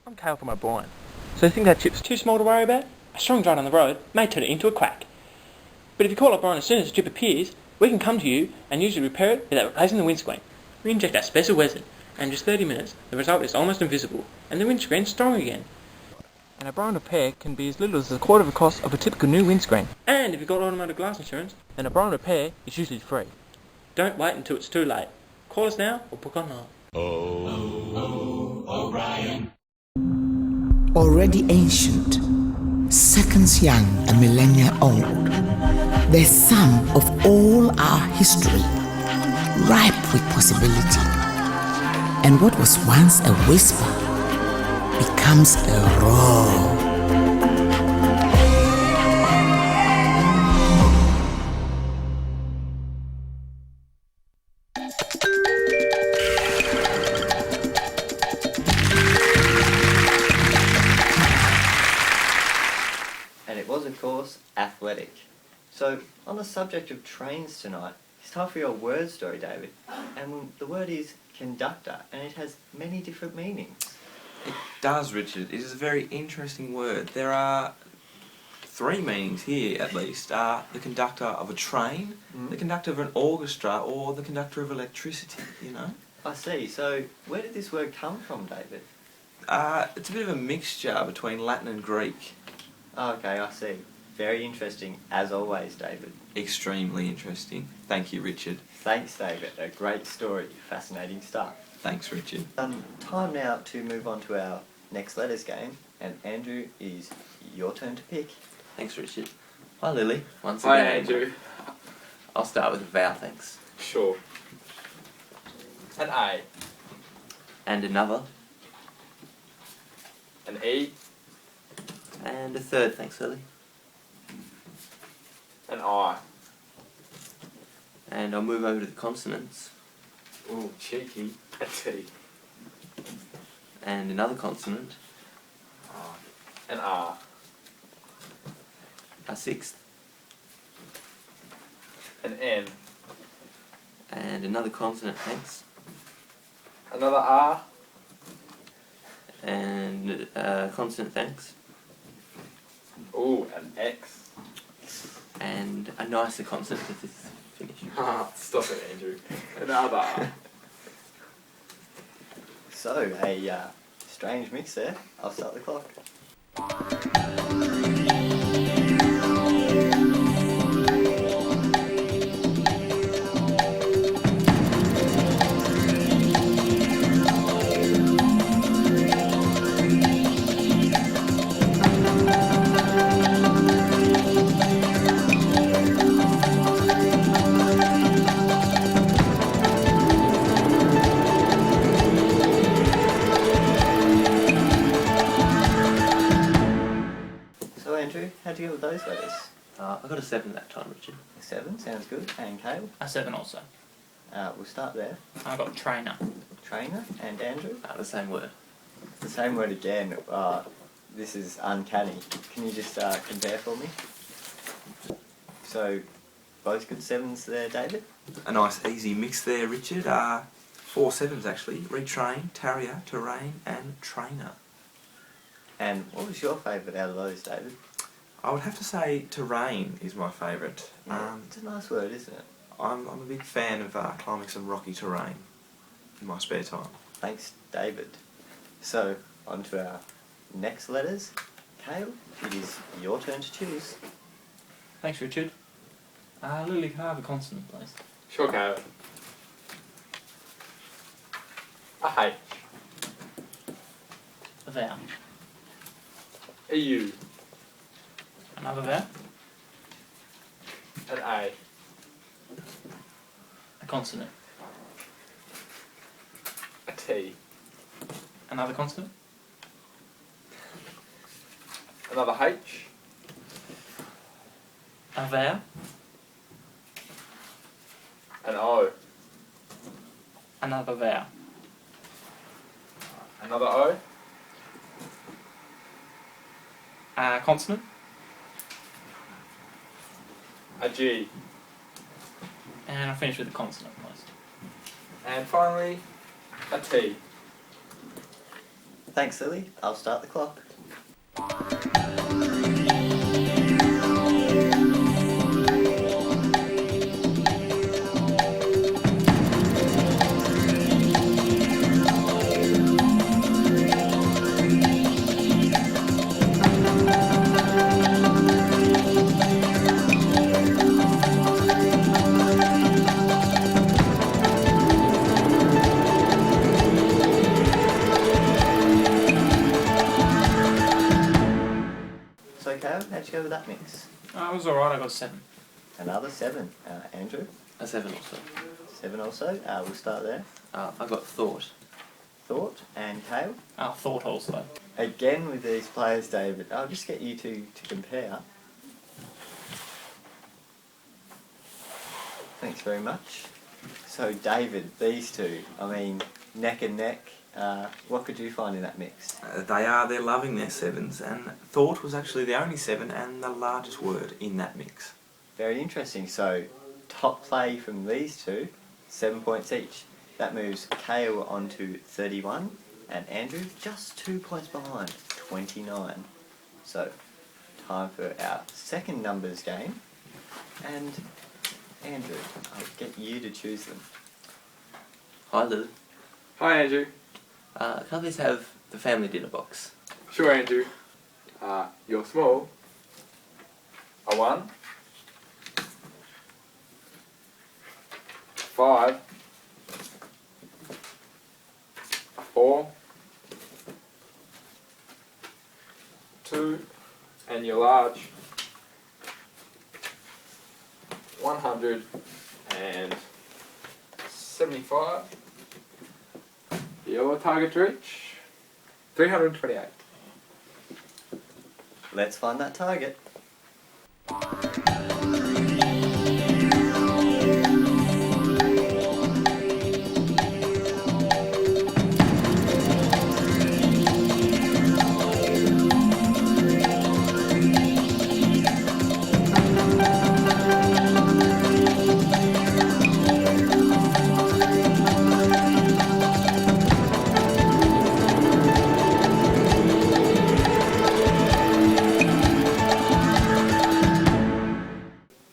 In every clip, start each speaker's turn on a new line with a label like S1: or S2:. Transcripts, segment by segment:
S1: I'm Cale from O'Brien. So you think that chip's too small to worry about? A strong drain on the road may turn it into a crack. But if you call O'Brien as soon as the chip appears, we can come to you and usually repair it without replacing the windscreen. We inject our special resin, and in just 30 minutes, the result is almost invisible, and the windscreen's strong again. An O'Brien repair can be as little as a quarter of the cost of a typical new windscreen. And if you've got automotive glass insurance, then O'Brien repair is usually free. Don't wait until it's too late. Call us now or book online.
S2: O'Brien.
S3: Already ancient, seconds young, a millennia old, the sum of all our history, ripe with possibility. And what was once a whisper becomes a roar.
S4: And it was, of course, athletic. So, on the subject of trains tonight, it's time for your word story, David. And the word is conductor, and it has many different meanings.
S5: It does, Richard. It is a very interesting word. There are three meanings here, at least. The conductor of a train, the conductor of an orchestra, or the conductor of electricity, you know?
S4: I see. So, where did this word come from, David?
S5: It's a bit of a mixture between Latin and Greek.
S4: Oh, okay, I see. Very interesting, as always, David.
S5: Extremely interesting. Thank you, Richard.
S4: Thanks, David. A great story. Fascinating stuff.
S5: Thanks, Richard.
S4: Time now to move on to our next letters game. And Andrew, it is your turn to pick.
S5: Thanks, Richard. Hi, Lily. Once
S6: Hi,
S5: again.
S6: Andrew.
S5: I'll start with a vowel, thanks.
S6: Sure. An A.
S5: And another.
S6: An E.
S5: And a third, thanks, Lily.
S6: An I.
S5: And I'll move over to the consonants.
S6: Ooh, cheeky. A T.
S5: And another consonant.
S6: An R.
S5: A sixth.
S6: An N.
S5: And another consonant, thanks.
S6: Another R.
S5: And a consonant, thanks.
S6: Ooh, an X.
S5: And a nicer consonant to this finish.
S6: Stop it, Andrew. Another R.
S4: So, a strange mix there. I'll start the clock. So, Andrew, how'd you get with those letters?
S5: I got a 7 that time, Richard.
S4: A 7, sounds good. And Cale?
S7: A 7 also.
S4: We'll start there.
S7: I got trainer.
S4: Trainer. And Andrew?
S5: The same word.
S4: The same word again. This is uncanny. Can you just compare for me? So, both good 7s there, David?
S5: A nice easy mix there, Richard. 4 7s actually. Retrain, tarrier, terrain, and trainer.
S4: And what was your favourite out of those, David?
S5: I would have to say terrain is my favourite.
S4: Yeah, it's a nice word, isn't it?
S5: I'm a big fan of climbing some rocky terrain in my spare time.
S4: Thanks, David. So, on to our next letters. Cale, it is your turn to choose.
S7: Thanks, Richard. Lily, can I have a consonant, please?
S6: Sure, Cale. A H.
S7: A vowel.
S6: A U.
S7: Another vowel.
S6: An A.
S7: A consonant.
S6: A T.
S7: Another consonant.
S6: Another H.
S7: A vowel.
S6: An O.
S7: Another vowel.
S6: Another O.
S7: A consonant.
S6: A G.
S7: And I'll finish with a consonant, please.
S6: And finally, a T.
S4: Thanks, Lily. I'll start the clock. So, Cale, how'd you go with that mix?
S7: It was alright, I got 7.
S4: Another 7. Andrew?
S5: A 7 also.
S4: 7 also. We'll start there.
S5: I got thought.
S4: Thought and Cale.
S7: Thought also.
S4: Again with these players, David, I'll just get you two to compare. Thanks very much. So, David, these two, I mean, neck and neck. What could you find in that mix?
S5: They're loving their 7s, and thought was actually the only 7 and the largest word in that mix.
S4: Very interesting. So, top play from these two, 7 points each. That moves Cale on to 31, and Andrew just 2 points behind, 29. So, time for our second numbers game. And Andrew, I'll get you to choose them.
S5: Hi, Lou.
S6: Hi, Andrew.
S5: Can these have the family dinner box?
S6: Sure, Andrew. You're small. A 1. 5. A 4. 2. And you're large. 175. Your target to reach 328.
S4: Let's find that target.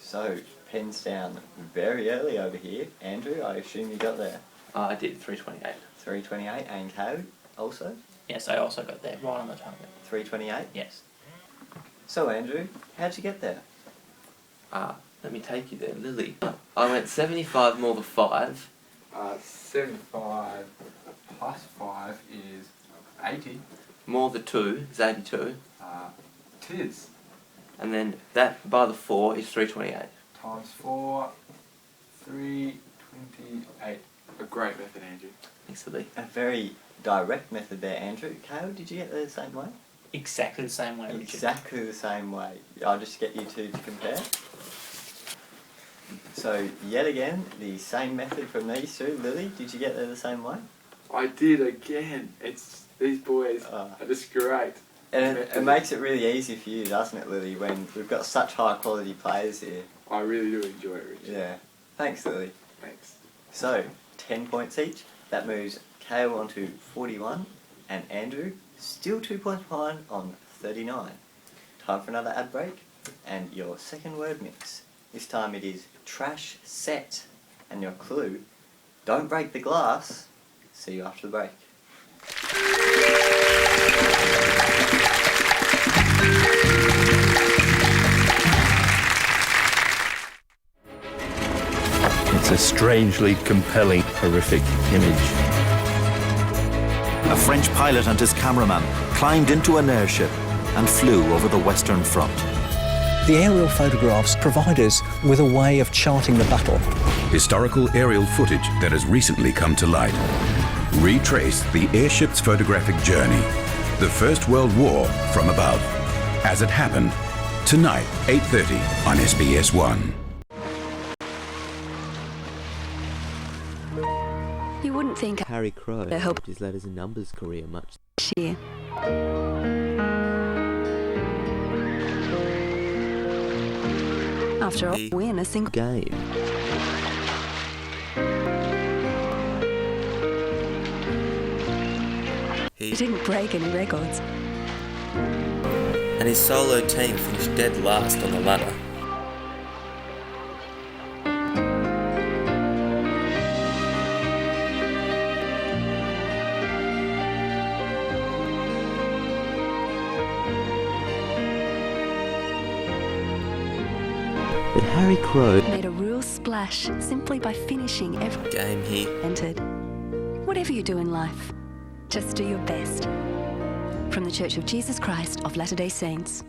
S4: So, pens down very early over here. Andrew, I assume you got there.
S5: I did, 328.
S4: 328, and Cale also
S7: Yes, I also got there, right on the target.
S4: 328.
S7: Yes.
S4: So, Andrew, how'd you get there?
S5: Let me take you there, Lily. I went 75 more the 5.
S6: 75 plus 5 is 80.
S5: More the 2 is 82.
S6: Tis.
S5: And then that by the 4 is 328.
S6: Times 4, 328. A great method, Andrew.
S5: Thanks, Lily.
S4: A very direct method there, Andrew. Cale, did you get there the same way?
S7: Exactly the same way, Richard.
S4: Exactly the same way. I'll just get you two to compare. So, yet again, the same method from these two. Lily, did you get there the same way?
S6: I did again. These boys are just great.
S4: And it makes it really easy for you, doesn't it, Lily, when we've got such high quality players here.
S6: I really do enjoy it, Richard.
S4: Yeah. Thanks, Lily.
S6: Thanks.
S4: So, 10 points each. That moves Cale on to 41, and Andrew still 2 points behind on 39. Time for another ad break, and your second word mix. This time it is trash set, and your clue, don't break the glass. See you after the break.
S2: It's a strangely compelling, horrific image.
S8: A French pilot and his cameraman climbed into an airship and flew over the Western Front.
S9: The aerial photographs provide us with a way of charting the battle.
S2: Historical aerial footage that has recently come to light. Retrace the airship's photographic journey. The First World War from above. As it happened. Tonight, 8:30 on SBS 1.
S10: You wouldn't think
S11: Harry Crow
S10: I hope-
S11: helped his letters and numbers career much.
S10: this year. After all, win a single
S11: Game.
S10: He didn't break any records.
S12: And his solo team finished dead last on the ladder.
S11: But Harry Crow
S10: Made a real splash simply by finishing every
S12: game he
S10: entered. Whatever you do in life, just do your best. From the Church of Jesus Christ of Latter-day Saints.